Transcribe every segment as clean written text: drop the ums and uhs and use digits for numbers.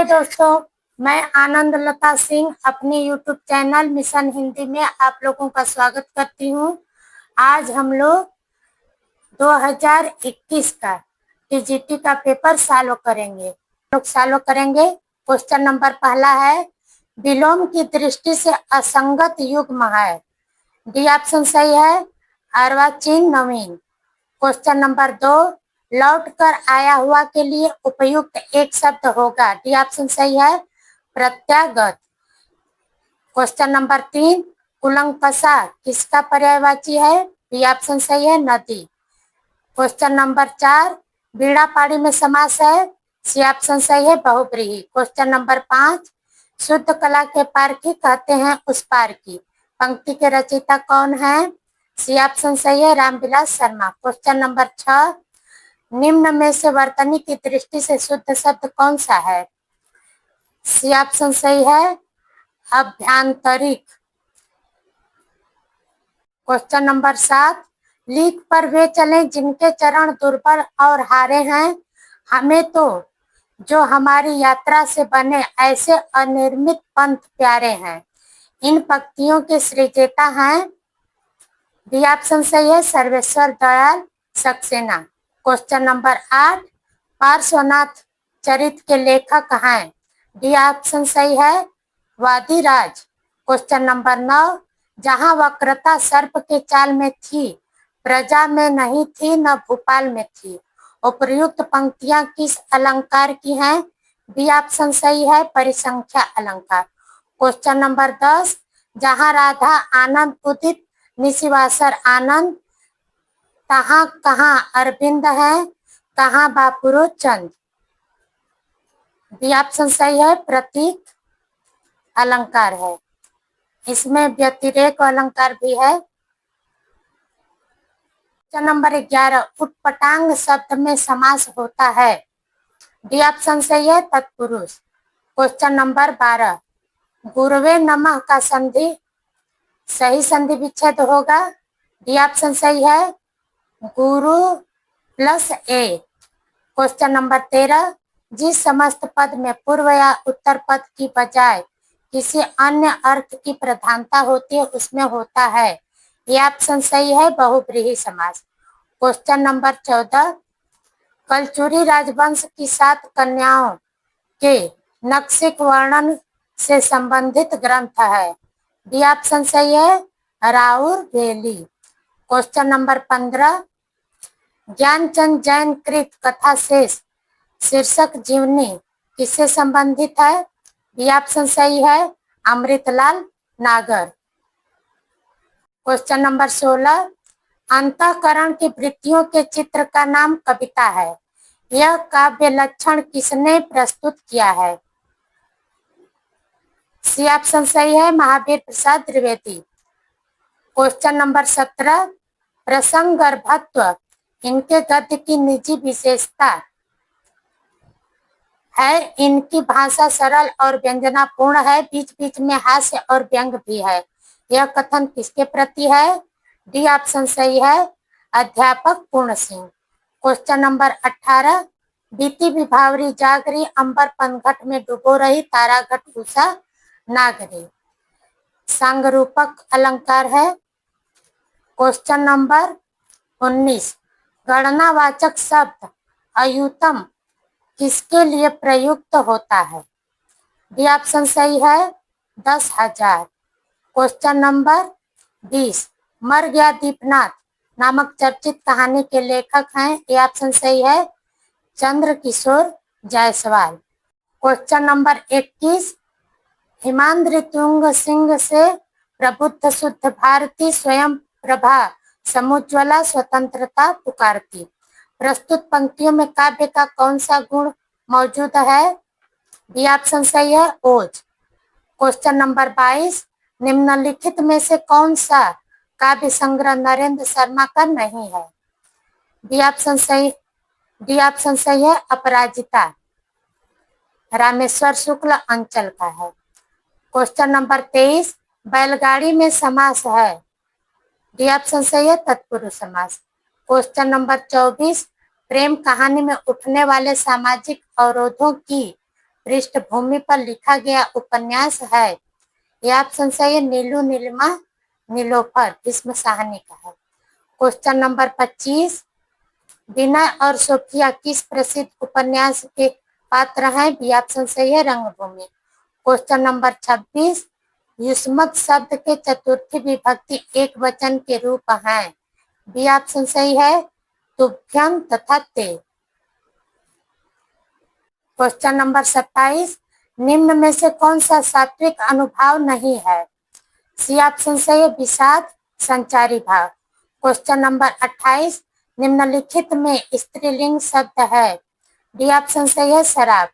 दोस्तों, मैं आनंद लता सिंह अपने यूट्यूब चैनल मिशन हिंदी में आप लोगों का स्वागत करती हूँ। आज हम लोग 2021 का टीजीटी का पेपर सॉल्व करेंगे। क्वेश्चन नंबर पहला है, विलोम की दृष्टि से असंगत युग्म है। डी ऑप्शन सही है, अर्वाचीन नवीन। क्वेश्चन नंबर 2, लौट कर आया हुआ के लिए उपयुक्त एक शब्द होगा। डी ऑप्शन सही है, प्रत्यागत। क्वेश्चन नंबर 3, कुलंकषा किसका पर्यायवाची है? डी ऑप्शन सही है, नदी। क्वेश्चन नंबर 4, बीड़ा पाड़ी में समास है। सी ऑप्शन सही है, बहुब्रीहि। क्वेश्चन नंबर 5, शुद्ध कला के पारखी कहते हैं उस पार की। पंक्ति के रचयिता कौन है? सी ऑप्शन सही है, रामविलास शर्मा। क्वेश्चन नंबर 6, निम्न में से वर्तनी की दृष्टि से शुद्ध शब्द कौन सा है? सी ऑप्शन सही है, अभ्यांतरिक। क्वेश्चन नंबर 7, लीक पर वे चलें जिनके चरण दुर्बल और हारे हैं, हमें तो जो हमारी यात्रा से बने ऐसे अनिर्मित पंथ प्यारे हैं। इन पंक्तियों के सृजता हैं। डी ऑप्शन सही है, सर्वेश्वर दयाल सक्सेना। क्वेश्चन नंबर 8, पार्श्वनाथ चरित के लेखक हैं। डी ऑप्शन सही है, वादिराज। क्वेश्चन नंबर 9, जहां वक्रता सर्प के चाल में थी, प्रजा में नहीं थी न भोपाल में थी। उपर्युक्त पंक्तियां किस अलंकार की हैं? बी ऑप्शन सही है, परिसंख्या अलंकार। क्वेश्चन नंबर 10, जहां राधा आनंद उदित निशिवासर आनंद, तहां कहां अरविंद है, कहां बापुरो चंद। बी ऑप्शन सही है, प्रतीक अलंकार है। इसमें व्यतिरेक अलंकार भी है। क्वेश्चन नंबर 11, उत्पटांग शब्द में समास होता है। डी ऑप्शन सही है, तत्पुरुष। क्वेश्चन नंबर 12, गुरुवे नमः का संधि सही संधि विच्छेद होगा। डी ऑप्शन सही है, गुरु प्लस ए। क्वेश्चन नंबर 13, जिस समस्त पद में पूर्व या उत्तर पद की बजाय किसी अन्य अर्थ की प्रधानता होती है उसमें होता है। ये ऑप्शन सही है, बहुब्रीहि समास। क्वेश्चन नंबर 14, कलचुरी राजवंश की 7 कन्याओं के नक्शिक वर्णन से संबंधित ग्रंथ है। डी ऑप्शन सही है, राउर वेली। क्वेश्चन नंबर 15, ज्ञानचंद जैन कृत कथा शेष शीर्षक जीवनी किससे संबंधित है? बी ऑप्शन सही है, अमृतलाल नागर। क्वेश्चन नंबर 16, अंतःकरण की वृत्तियों के चित्र का नाम कविता है। यह काव्य लक्षण किसने प्रस्तुत किया है? सी ऑप्शन सही है, महावीर प्रसाद द्विवेदी। क्वेश्चन नंबर 17, प्रसंग गर्भत्व इनके गद्य की निजी विशेषता है। इनकी भाषा सरल और व्यंजनापूर्ण है, बीच बीच में हास्य और व्यंग भी है। यह कथन किसके प्रति है? डी ऑप्शन सही है, अध्यापक पूर्ण सिंह। क्वेश्चन नंबर 18, बीती विभावरी जागरी अंबर पनघट में डुबो रही तारा घट उषा नागरी। सांगरूपक अलंकार है। क्वेश्चन नंबर 19, गणनावाचक शब्द अयुतम किसके लिए प्रयुक्त होता है? डी ऑप्शन सही है, 10,000। क्वेश्चन नंबर 20, मर गया दीपनाथ नामक चर्चित कहानी के लेखक हैं। ये ऑप्शन सही है, चंद्र किशोर जायसवाल। क्वेश्चन नंबर 21, हिमाद्रि तुंग सिंह से प्रबुद्ध शुद्ध भारती स्वयं प्रभा समुज्ज्वला स्वतंत्रता पुकारती। प्रस्तुत पंक्तियों में काव्य का कौन सा गुण मौजूद है? बी ऑप्शन सही है, ओज। क्वेश्चन नंबर 22, निम्नलिखित में से कौन सा काव्य संग्रह नरेंद्र शर्मा का नहीं है? डी ऑप्शन सही है, अपराजिता रामेश्वर शुक्ल अंचल का है। क्वेश्चन नंबर 23, बैलगाड़ी में समास है। डी ऑप्शन सही है, तत्पुरुष समास। क्वेश्चन नंबर 24, प्रेम कहानी में उठने वाले सामाजिक अवरोधों की पृष्ठभूमि पर लिखा गया उपन्यास है? ये ऑप्शन सही है नीलू नीलिमा नीलोफर भीष्म साहनी का है। क्वेश्चन नंबर 25, विनय और सोफिया किस प्रसिद्ध उपन्यास के पात्र हैं? बी ऑप्शन सही है रंगभूमि। क्वेश्चन नंबर 26, युष्मत शब्द के चतुर्थी विभक्ति एक वचन के रूप हैं? बी ऑप्शन सही है तुभ्यम तथा ते। क्वेश्चन नंबर 27, निम्न में से कौन सा सात्विक अनुभाव नहीं है? सी ऑप्शन सही है विषाद संचारी भाव। क्वेश्चन नंबर 28, निम्नलिखित में स्त्रीलिंग शब्द है? डी ऑप्शन सही है शराब।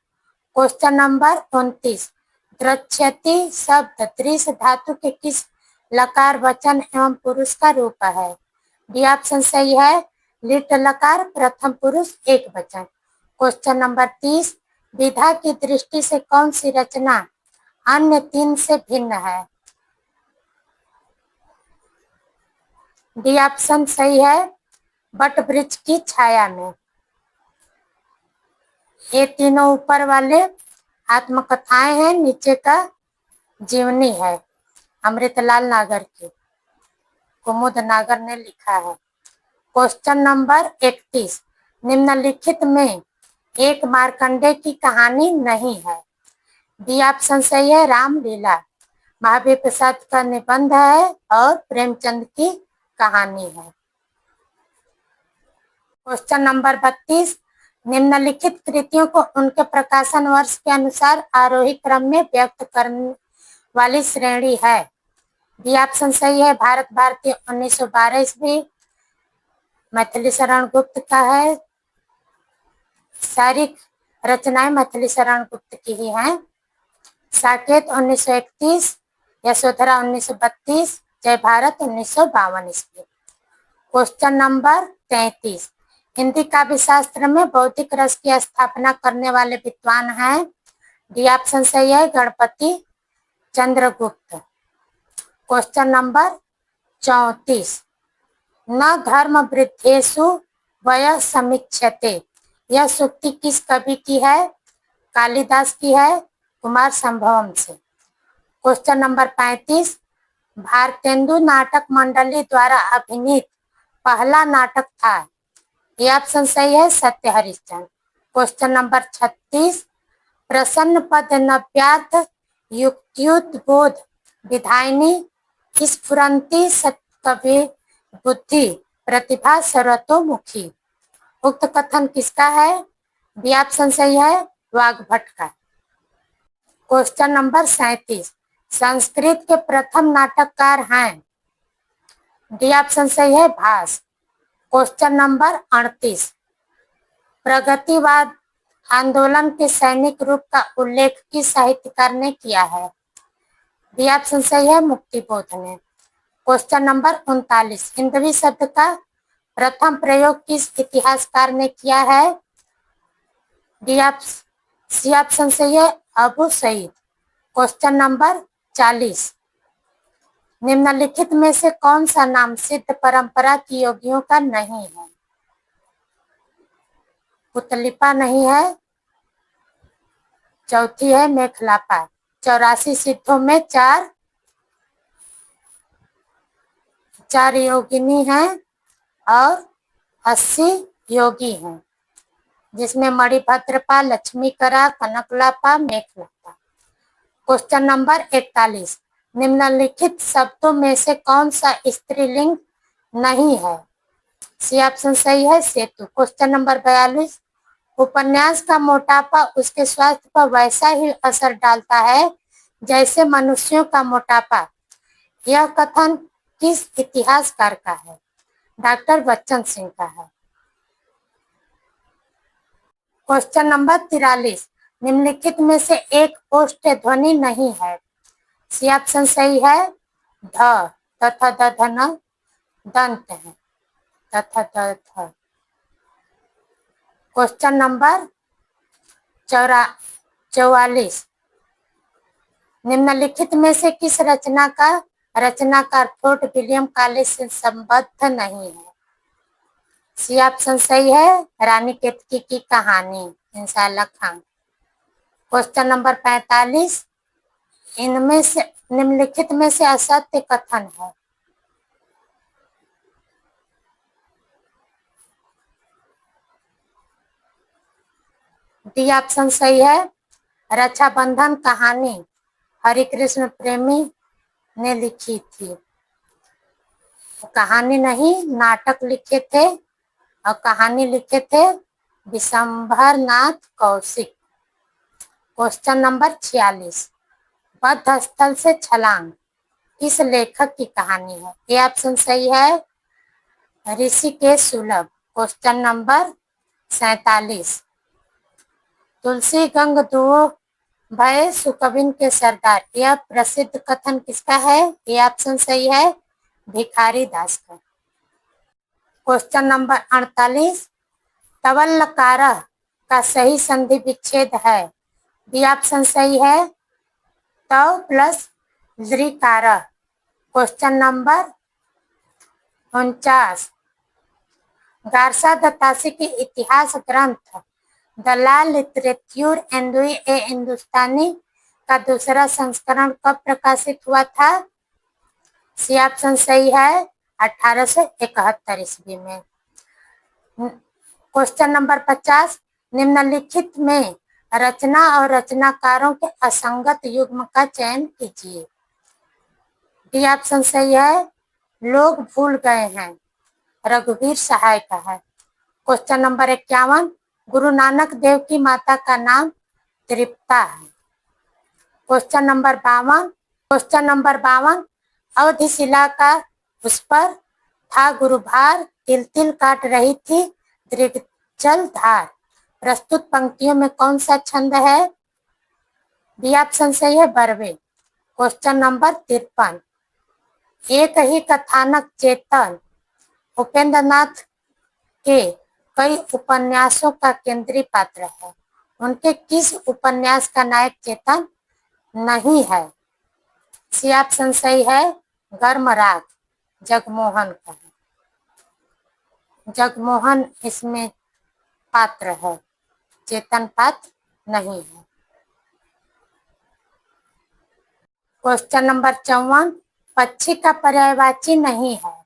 क्वेश्चन नंबर 29, द्रक्ष्यति शब्द दृश्य धातु के किस लकार वचन एवं पुरुष का रूप है? डी ऑप्शन सही है लिट लकार प्रथम पुरुष एक वचन। क्वेश्चन नंबर 30, विधा की दृष्टि से कौन सी रचना अन्य तीन से भिन्न है? डी ऑप्शन सही है बट वृक्ष की छाया में। ये तीनों ऊपर वाले आत्मकथाएं हैं, नीचे का जीवनी है अमृतलाल नागर की, कुमुद नागर ने लिखा है। क्वेश्चन नंबर 31, निम्नलिखित में एक मार्कंडे की कहानी नहीं है? डी ऑप्शन सही है रामलीला, महावीर प्रसाद का निबंध है और प्रेमचंद की कहानी है। क्वेश्चन नंबर 32, निम्नलिखित कृतियों को उनके प्रकाशन वर्ष के अनुसार आरोही क्रम में व्यक्त करने वाली श्रेणी है? बी ऑप्शन सही है भारत भारती 1912 ईस्वी, मैथिली शरण गुप्त का है, सारी रचनाएं मैथिली शरण गुप्त की ही हैं। साकेत 1931, यशोधरा 1932, जय भारत 1952 ईस्वी। क्वेश्चन नंबर 33, हिंदी काव्य शास्त्र में बौद्धिक रस की स्थापना करने वाले विद्वान हैं? डी ऑप्शन सही है गणपति चंद्रगुप्त। क्वेश्चन नंबर 34, न धर्म वृद्धेषु वय समीक्षते, यह सूक्ति किस कवि की है? कालिदास की है, कुमार संभवम से। क्वेश्चन नंबर 35, भारतेंदु नाटक मंडली द्वारा अभिनीत पहला नाटक था? ये ऑप्शन सही है सत्य हरिश्चंद्र। क्वेश्चन नंबर 36, प्रसन्न पद नव्यार्थ युक्त्युद्बोध विधायिनी स्फुरंती सत्कवि बुद्धि प्रतिभा सर्वतोमुखी, उक्त कथन किसका है? बी ऑप्शन सही है वाग्भट का। क्वेश्चन नंबर 37, संस्कृत के प्रथम नाटककार हैं? डी ऑप्शन सही है भास। क्वेश्चन नंबर 38, प्रगतिवाद आंदोलन के सैनिक रूप का उल्लेख किस साहित्यकार ने किया है? डी ऑप्शन सही है मुक्तिबोध ने। क्वेश्चन नंबर 39, हिंदवी शब्द का प्रथम प्रयोग किस इतिहासकार ने किया है? सी ऑप्शन सही है अबू सईद। क्वेश्चन नंबर 40, निम्नलिखित में से कौन सा नाम सिद्ध परंपरा की योगियों का नहीं है? पुतलिपा नहीं है, चौथी है मेखलापा। 84 सिद्धों में चार योगिनी हैं और 80 योगी हैं, जिसमें मणिभद्रपा, लक्ष्मीकरा, कनकलापा, मेखलापा। क्वेश्चन नंबर 41, निम्नलिखित शब्दों में से कौन सा स्त्रीलिंग नहीं है? सी ऑप्शन सही है सेतु। क्वेश्चन नंबर 42, उपन्यास का मोटापा उसके स्वास्थ्य पर वैसा ही असर डालता है जैसे मनुष्यों का मोटापा, यह कथन किस इतिहासकार का है? डॉक्टर बच्चन सिंह का है। क्वेश्चन नंबर 43, निम्नलिखित में से एक ओष्ठ ध्वनि नहीं है? सी ऑप्शन सही है ध तथा दधन दंत है तथा ध। क्वेश्चन नंबर 44, निम्नलिखित में से किस रचनाकार फोर्ट विलियम कॉलेज से संबद्ध नहीं है? सी ऑप्शन सही है रानी केतकी की कहानी इंशाल्लाह खान। क्वेश्चन नंबर 45, इनमें से निम्नलिखित में से असत्य कथन है। डी ऑप्शन सही है। रक्षाबंधन कहानी हरिकृष्ण प्रेमी ने लिखी थी। कहानी नहीं, नाटक लिखे थे और कहानी लिखे थे विशंभर नाथ कौशिक। क्वेश्चन नंबर 46, बद्ध स्थल से छलांग किस लेखक की कहानी है? ये ऑप्शन सही है ऋषिकेश सुलभ। क्वेश्चन नंबर 47, तुलसी गंग दुओ भय सुकविन के सरदार, यह प्रसिद्ध कथन किसका है? ये ऑप्शन सही है भिखारी दास का। क्वेश्चन नंबर 48, तवल्लकारः का सही संधि विच्छेद है। बी ऑप्शन सही है तव प्लस लृकारः। क्वेश्चन नंबर 49, गारसा दत्तासी के इतिहास ग्रंथ द ला लिटरेच्यूर एंडुई ए हिंदुस्तानी का दूसरा संस्करण कब प्रकाशित हुआ था? सी ऑप्शन सही है 1871 ईस्वी में। क्वेश्चन नंबर 50, निम्नलिखित में रचना और रचनाकारों के असंगत युग्म का चयन कीजिए। डी ऑप्शन सही है लोग भूल गए हैं, रघुवीर सहाय का है। क्वेश्चन नंबर 51, गुरु नानक देव की माता का नाम तृप्ता है। क्वेश्चन नंबर 52, अवधि शिला का उस पर था गुरुभार, तिल तिल काट रही थी दृगजल धार। प्रस्तुत पंक्तियों में कौन सा छंद है? बी ऑप्शन सही है बरवे। क्वेश्चन नंबर 53, एक ही कथानक चेतन उपेंद्र नाथ के कई उपन्यासों का केंद्रीय पात्र है। उनके किस उपन्यास का नायक चेतन नहीं है? सी ऑप्शन सही है गर्मराग, जगमोहन का है। जगमोहन इसमें पात्र है, चेतन पात्र नहीं है। क्वेश्चन नंबर 54, पक्षी का पर्यायवाची नहीं है।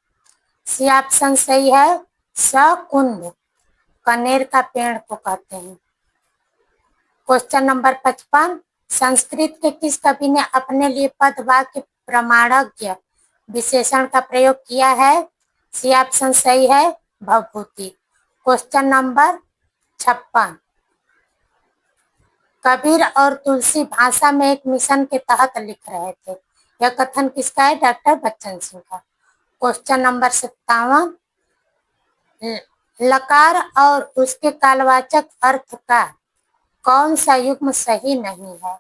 सी ऑप्शन सही है सकुंद, कनेर का पेड़ को कहते हैं। क्वेश्चन नंबर 55, संस्कृत के किस कवि ने अपने लिए पद वाक्य प्रमाणज्ञ विशेषण का प्रयोग किया है? सी ऑप्शन सही है भवभूति। क्वेश्चन नंबर 56, कबीर और तुलसी भाषा में एक मिशन के तहत लिख रहे थे। यह कथन किसका है? डॉक्टर बच्चन सिंह का। क्वेश्चन नंबर 57, लकार और उसके कालवाचक अर्थ का कौन सा युग्म सही नहीं है?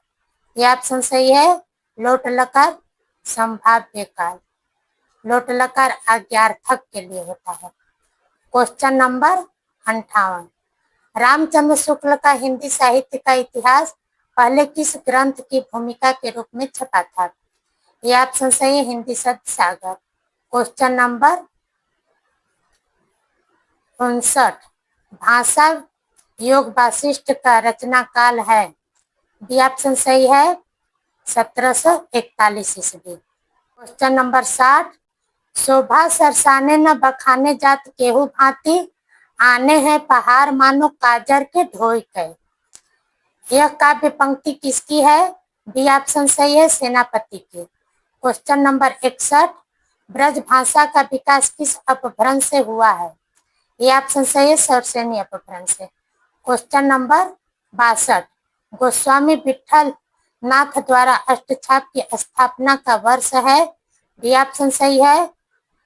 यह ऑप्शन सही है लोट लकार संभाव्य काल। लोट लकार आज्ञार्थक के लिए होता है। क्वेश्चन नंबर 58, रामचंद्र शुक्ल का हिंदी साहित्य का इतिहास पहले किस ग्रंथ की भूमिका के रूप में छपा था? यह ऑप्शन सही है हिंदी शब्द सागर। क्वेश्चन नंबर 59, भाषा योग वासिष्ठ का रचना काल है। बी ऑप्शन सही है 1741 ईस्वी। क्वेश्चन नंबर 60, शोभा सरसाने न बखाने जात केहू भांति, आने हैं पहाड़ मानो काजर के ढोई के। यह काव्य पंक्ति किसकी है? बी ऑप्शन सही है सेनापति की। क्वेश्चन नंबर 61, ब्रज भाषा का विकास किस अपभ्रंश से हुआ है? यह ऑप्शन सही है सरसेनी अपभ्रंश से। क्वेश्चन नंबर 62, गोस्वामी विठल नाथ द्वारा अष्टछाप की स्थापना का वर्ष है। बी ऑप्शन सही है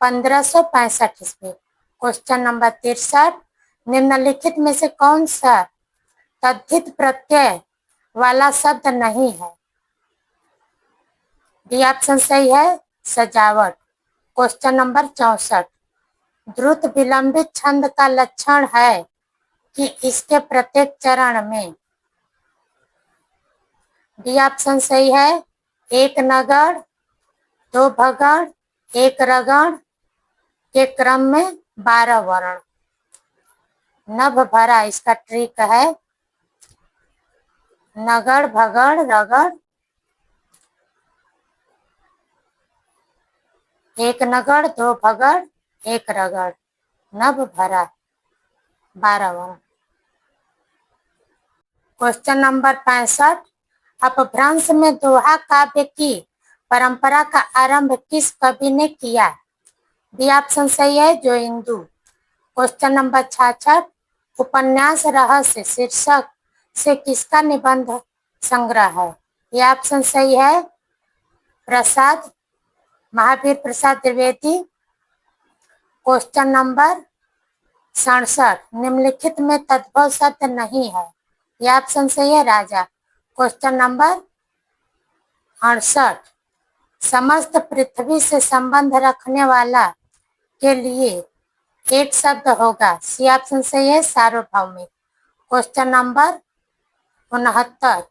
1565 ईस्वी। क्वेश्चन नंबर 63, निम्नलिखित में से कौन सा तद्धित प्रत्यय वाला शब्द नहीं है? बी ऑप्शन सही है सजावट। क्वेश्चन नंबर 64, द्रुत विलंबित छंद का लक्षण है कि इसके प्रत्येक चरण में। डी ऑप्शन सही है एक नगण, दो भगण, एक रगण के क्रम में 12 वर्ण। नभ भरा इसका ट्रिक है। नगड़ भगड़ रगड़, एक नगड़ दो भगड़ एक रगड़, नभ भरा 12वां। क्वेश्चन नंबर 65, अपभ्रंश में दोहा काव्य की परंपरा का आरंभ किस कवि ने किया? बी ऑप्शन सही है, जो इंदु। क्वेश्चन नंबर 66, उपन्यास रहस्य शीर्षक से किसका निबंध संग्रह है? ये ऑप्शन सही है, प्रसाद महावीर प्रसाद द्विवेदी। क्वेश्चन नंबर 67, निम्नलिखित में तद्भव शब्द नहीं है। यह ऑप्शन सही है, राजा। क्वेश्चन नंबर 68, समस्त पृथ्वी से संबंध रखने वाला के लिए एक शब्द होगा। सी ऑप्शन सही है, सार्वभौमिक। क्वेश्चन नंबर 69,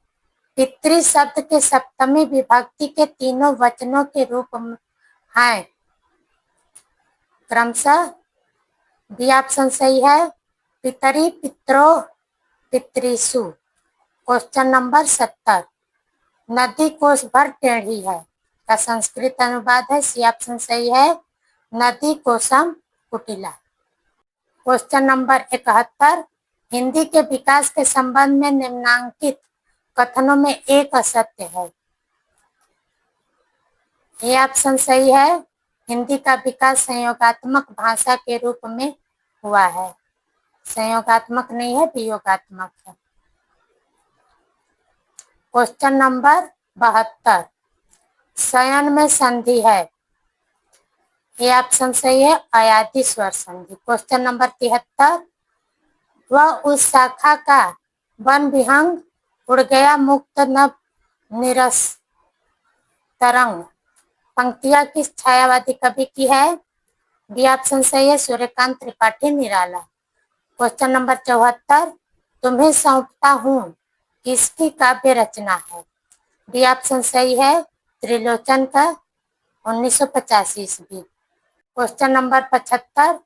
पितृ शब्द के सप्तमी विभक्ति के तीनों वचनों के रूप हैं क्रमशः। बी ऑप्शन सही है, पितरी पित्रो पितृसु। क्वेश्चन नंबर 70, नदी कोस भर टेढ़ी है का संस्कृत अनुवाद है। सी ऑप्शन सही है, नदी कोसम कुटिला। क्वेश्चन नंबर 71, हिंदी के विकास के संबंध में निम्नांकित कथनों में एक असत्य है। ये ऑप्शन सही है, हिंदी का विकास संयोगात्मक भाषा के रूप में हुआ है। संयोगात्मक नहीं है, वियोगात्मक है। क्वेश्चन नंबर 72, शयन में संधि है। ये ऑप्शन सही है, अयाति स्वर संधि। क्वेश्चन नंबर 73, वह उस शाखा का वन विहंग उड़ गया मुक्त नभ निरस तरंग पंक्तियां किस छायावादी कवि की है? बी ऑप्शन सही है, सूर्यकांत त्रिपाठी निराला। क्वेश्चन नंबर 74, तुम्हें सौंपता हूँ किसकी काव्य रचना है? बी ऑप्शन सही है, त्रिलोचन का 1985 ईस्वी। क्वेश्चन नंबर 75,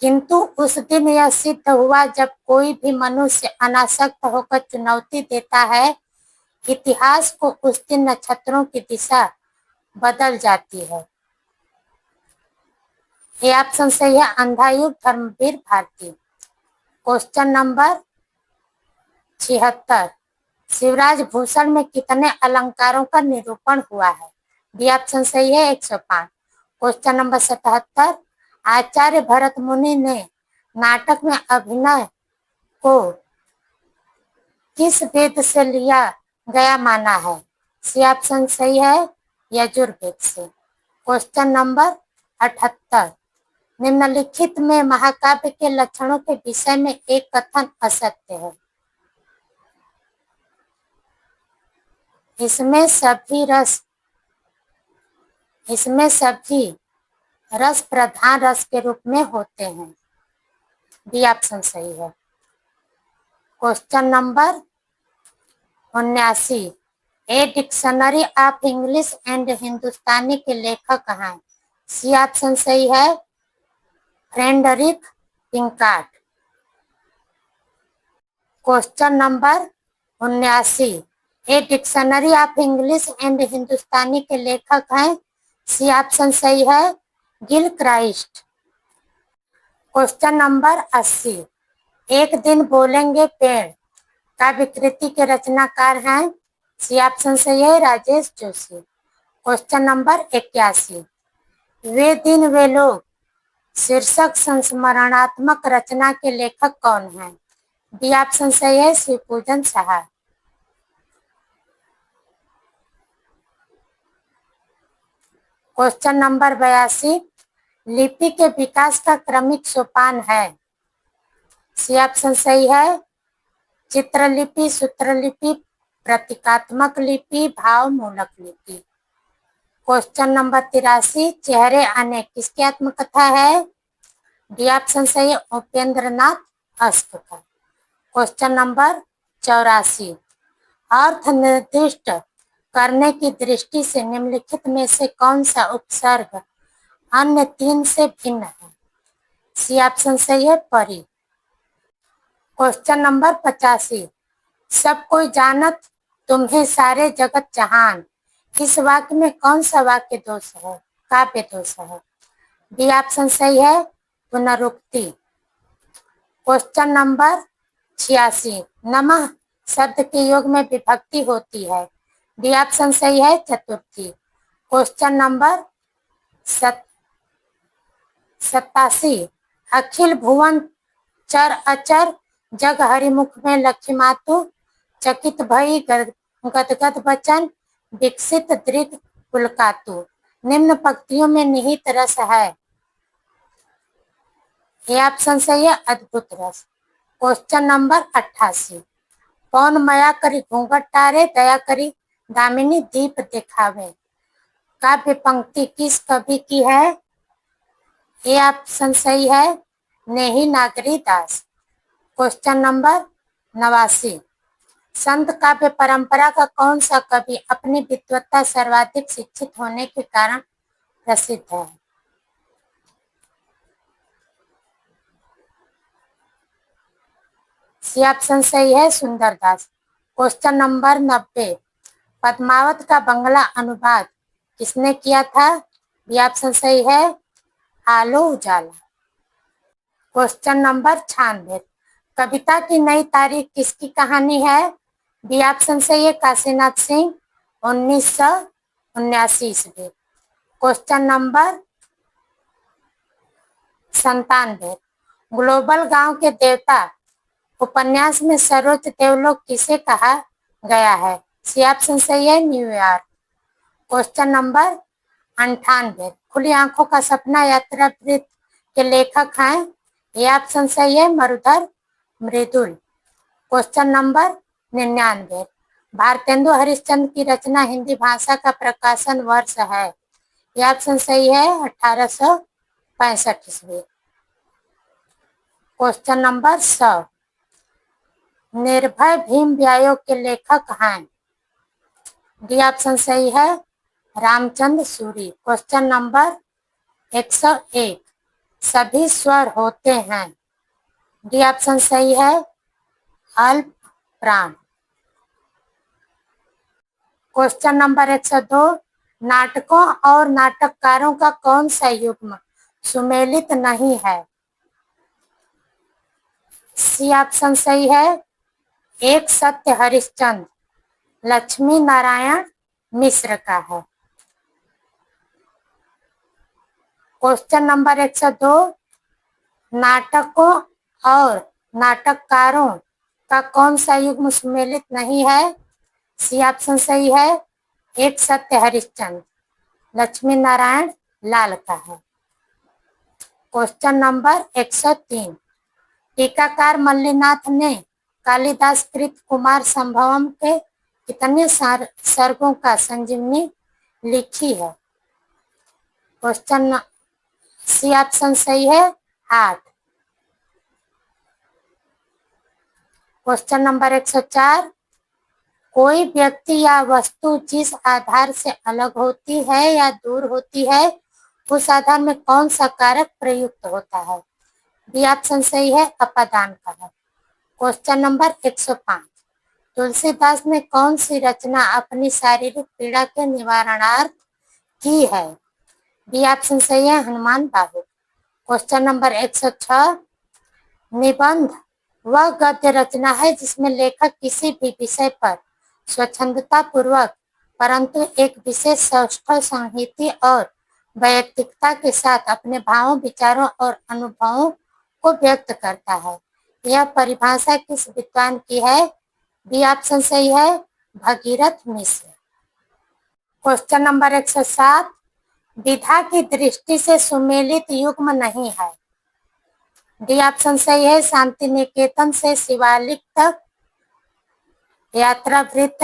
किंतु उस दिन यह सिद्ध हुआ जब कोई भी मनुष्य अनासक्त होकर चुनौती देता है, इतिहास को उस दिन नक्षत्रों की दिशा बदल जाती है। ये ऑप्शन सही है, अंधायुग धर्मवीर भारती। क्वेश्चन नंबर 76, शिवराज भूषण में कितने अलंकारों का निरूपण हुआ है? बी ऑप्शन सही है, 105। क्वेश्चन नंबर 77, आचार्य भरत मुनि ने नाटक में अभिनय को किस वेद से लिया गया माना है? सी ऑप्शन सही है, यजुर्वेद से। क्वेश्चन नंबर 78, निम्नलिखित में महाकाव्य के लक्षणों के विषय में एक कथन असत्य है। इसमें सभी रस प्रधान रस के रूप में होते हैं। बी ऑप्शन सही है। Question number 79, a dictionary of English and Hindustani के लेखक हैं। सी ऑप्शन सही है, Frederick Pincott. Question number 79, a dictionary of English and Hindustani के लेखक हैं। सी ऑप्शन सही है, गिल क्राइस्ट। क्वेश्चन नंबर 80, एक दिन बोलेंगे पेड़ का विकृति के रचनाकार हैं। सी ऑप्शन सही है, राजेश जोशी। क्वेश्चन नंबर 81, वे दिन वे लोग शीर्षक संस्मरणात्मक रचना के लेखक कौन हैं? बी ऑप्शन सही है, शिवपूजन साहा। क्वेश्चन नंबर 82, लिपि के विकास का क्रमिक सोपान है। सी ऑप्शन सही है, चित्रलिपि, सूत्रलिपि, प्रतीकात्मक लिपि, भाव मूलक लिपि। क्वेश्चन नंबर 83, चेहरे अनेक किसकी आत्मकथा है? डी ऑप्शन सही है, उपेंद्र नाथ अश्क का। क्वेश्चन नंबर 84, अर्थ निर्दिष्ट करने की दृष्टि से निम्नलिखित में से कौन सा उपसर्ग अन्य तीन से भिन्न है? सी ऑप्शन सही है, परी। क्वेश्चन नंबर 85, सब कोई जानत तुम्हें सारे जगत जहान। इस वाक्य में कौन सा वाक्य दोष है, काव्य दोष है? डी ऑप्शन सही है, पुनरुक्ति। क्वेश्चन नंबर 86, नमः शब्द के योग में विभक्ति होती है। डी ऑप्शन सही है, चतुर्थी। क्वेश्चन नंबर 87, अखिल भुवन चर अचर जग हरिमुख में लक्ष्मी मातु, चकित भई गदगद बचन विकसित दृग पुलकातु। निम्न पंक्तियों में निहित रस है। ये ऑप्शन सही है, अद्भुत रस। क्वेश्चन नंबर 88, पौन मया करी घूंघट टारे दया करी दामिनी दीप दिखावे। काव्य पंक्ति किस कवि की है? ये ऑप्शन सही है, नेही नागरी दास। क्वेश्चन नंबर 89, संत काव्य परंपरा का कौन सा कवि अपनी विद्वत्ता सर्वाधिक शिक्षित होने के कारण प्रसिद्ध है? सी ऑप्शन सही है, सुंदरदास। क्वेश्चन नंबर 90, पद्मावत का बंगला अनुवाद किसने किया था? बी ऑप्शन सही है, आलो उजाला। क्वेश्चन नंबर 96, कविता की नई तारीख किसकी कहानी है? बी ऑप्शन सही है, काशीनाथ सिंह 1979 ईस्वी। क्वेश्चन नंबर 97, ग्लोबल गांव के देवता उपन्यास में सर्वोच्च देवलोक किसे कहा गया है? सी ऑप्शन सही है, न्यूयॉर्क। क्वेश्चन नंबर 98, खुली आंखों का सपना यात्रा वृत्त के लेखक हैं? ये ऑप्शन सही है, मरुधर मृदुल। क्वेश्चन नंबर 99, भारतेंदु हरिश्चंद्र की रचना हिंदी भाषा का प्रकाशन वर्ष है? ये ऑप्शन सही है, 1865 ईस्वी। क्वेश्चन नंबर 100, निर्भय भीम व्यायोग के लेखक हैं? डी ऑप्शन सही है, रामचंद्र सूरी। क्वेश्चन नंबर 101, सभी स्वर होते हैं? डी ऑप्शन सही है, अल्प प्राण। क्वेश्चन नंबर 102, नाटकों और नाटककारों का कौन सा युग्म सुमेलित नहीं है? सी ऑप्शन सही है, एक सत्य हरिश्चंद्र लक्ष्मी नारायण मिश्र का है। क्वेश्चन नंबर 102, नाटकों और नाटककारों का कौन सा युग्म सुमेलित नहीं है? सी ऑप्शन सही है, एक सत्य हरिश्चंद्र लक्ष्मी नारायण लाल का है। क्वेश्चन नंबर 103, टीकाकार मल्लिनाथ ने कालिदास कृत कुमार संभवम के कितने सर्गों का संजीवनी लिखी है? क्वेश्चन सी ऑप्शन सही है, 8। क्वेश्चन नंबर 104, कोई व्यक्ति या वस्तु जिस आधार से अलग होती है या दूर होती है उस आधार में कौन सा कारक प्रयुक्त होता है? बी ऑप्शन सही है, अपादान कारक। क्वेश्चन नंबर 105, तुलसीदास ने कौन सी रचना अपनी शारीरिक पीड़ा के निवारणार्थ की है? बी ऑप्शन सही है, हनुमान बाहु। क्वेश्चन नंबर 106, निबंध वह गद्य रचना है जिसमें लेखक किसी भी विषय पर स्वच्छंदता पूर्वक परंतु एक विशेष सौष्ठव संहिति और वैयक्तिकता के साथ अपने भावों, विचारों और अनुभवों को व्यक्त करता है। यह परिभाषा किस विद्वान की है? बी ऑप्शन सही है, भगीरथ मिश्र। क्वेश्चन नंबर 107, विधा की दृष्टि से सुमेलित युग्म नहीं है? डी ऑप्शन सही है, शांति निकेतन से शिवालिक तक यात्रा वृत्त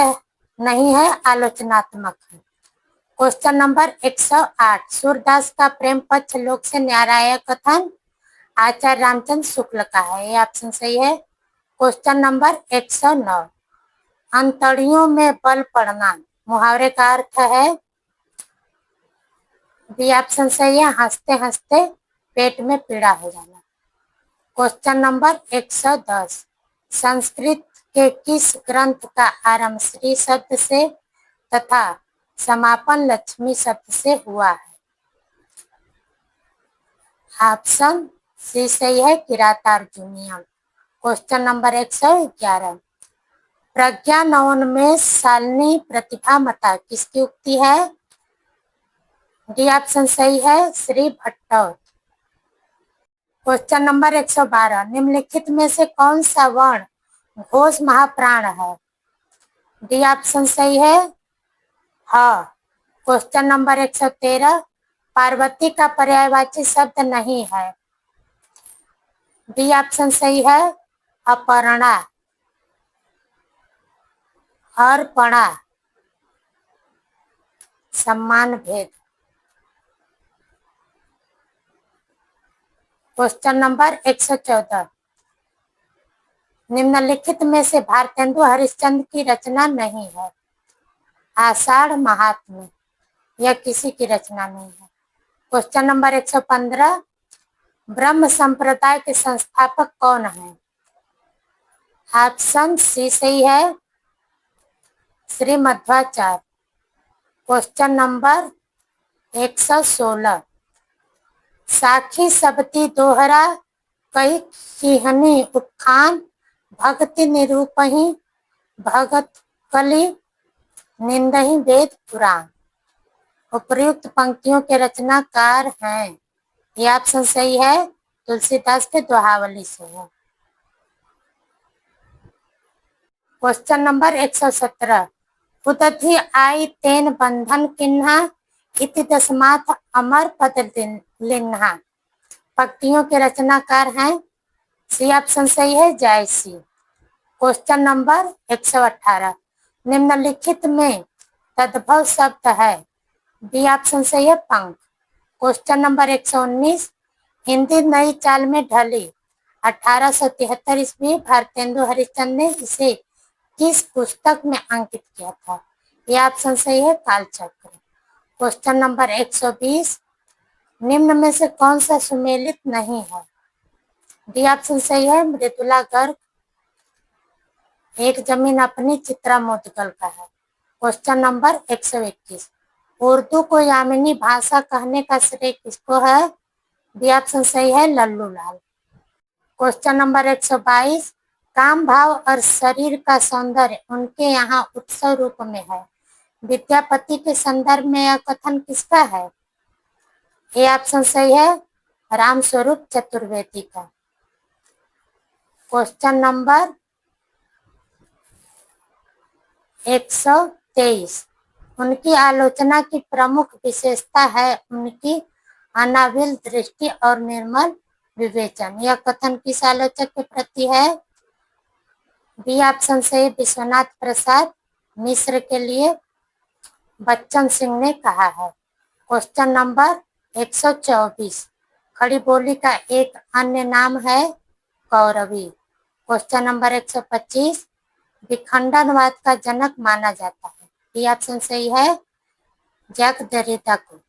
नहीं है, आलोचनात्मक है। क्वेश्चन नंबर 108, सूरदास का प्रेम पक्ष लोक से न्याराय कथन आचार्य रामचंद्र शुक्ल का है? ये ऑप्शन सही है। क्वेश्चन नंबर 109, अंतड़ियों में बल पड़ना मुहावरे का अर्थ है? बी ऑप्शन सही है, हंसते हंसते पेट में पीड़ा हो जाना। क्वेश्चन नंबर 110, संस्कृत के किस ग्रंथ का आरंभ श्री शब्द से तथा समापन लक्ष्मी शब्द से हुआ है? ऑप्शन सी सही है, किरातार्जुनीयम। क्वेश्चन नंबर 111, प्रज्ञानोन्मेष शालिनी प्रतिभामता किसकी उक्ति है? डी ऑप्शन सही है, श्री भट्ट। क्वेश्चन नंबर 112, निम्नलिखित में से कौन सा वर्ण घोष महाप्राण है? डी ऑप्शन सही है, हाँ। क्वेश्चन नंबर 113, पार्वती का पर्यायवाची शब्द नहीं है? डी ऑप्शन सही है, अपर्णा, अर्पणा, सम्मान भेद। क्वेश्चन नंबर 114, निम्नलिखित में से भारतेंदु हरिश्चंद्र की रचना नहीं है? आषाढ़ महात्म्य, यह किसी की रचना नहीं है। क्वेश्चन नंबर 115, ब्रह्म संप्रदाय के संस्थापक कौन है? ऑप्शन सी सही है, श्री मध्वाचार्य। क्वेश्चन नंबर 116, साखी सबती दोहरा कई किहनी उपखान भक्ति निरूपही भगत कली निंदही वेद पुराण। उपर्युक्त पंक्तियों के रचनाकार हैं? ये ऑप्शन सही है, तुलसीदास के दोहावली से है। क्वेश्चन नंबर 117, उदधि आई तेन बंधन किन्हा इति दशमाथ अमर पद लिन्हा। पंक्तियों के रचनाकार हैं? सी ऑप्शन सही है, जायसी। क्वेश्चन नंबर 118, निम्नलिखित में तद्भव शब्द है? बी ऑप्शन सही है, पंख। क्वेश्चन नंबर 119, हिंदी नई चाल में ढली 1873 ईस्वी भारतेंदु हरिश्चंद्र ने इसे किस पुस्तक में अंकित किया था? यह ऑप्शन सही है, कालचक्र। क्वेश्चन नंबर 120, निम्न में से कौन सा सुमेलित नहीं है? डी ऑप्शन सही है, मृदुला गर्ग। एक जमीन अपनी चित्रा मुदगल का है। क्वेश्चन नंबर 121, उर्दू को यामिनी भाषा कहने का श्रेय किसको है? डी ऑप्शन सही है, लल्लू लाल। क्वेश्चन नंबर 122, काम भाव और शरीर का सौंदर्य उनके यहाँ उत्सव रूप में है। विद्यापति के संदर्भ में यह कथन किसका है? ये ऑप्शन सही है, रामस्वरूप चतुर्वेदी का। क्वेश्चन नंबर 123, उनकी आलोचना की प्रमुख विशेषता है उनकी अनाविल दृष्टि और निर्मल विवेचन। यह कथन किस आलोचक के प्रति है? बी ऑप्शन सही, विश्वनाथ प्रसाद मिश्र के लिए बच्चन सिंह ने कहा है। क्वेश्चन नंबर 124, खड़ी बोली का एक अन्य नाम है कौरवी। क्वेश्चन नंबर 125, विखंडनवाद का जनक माना जाता है? बी ऑप्शन सही है, जैक देरिडा को।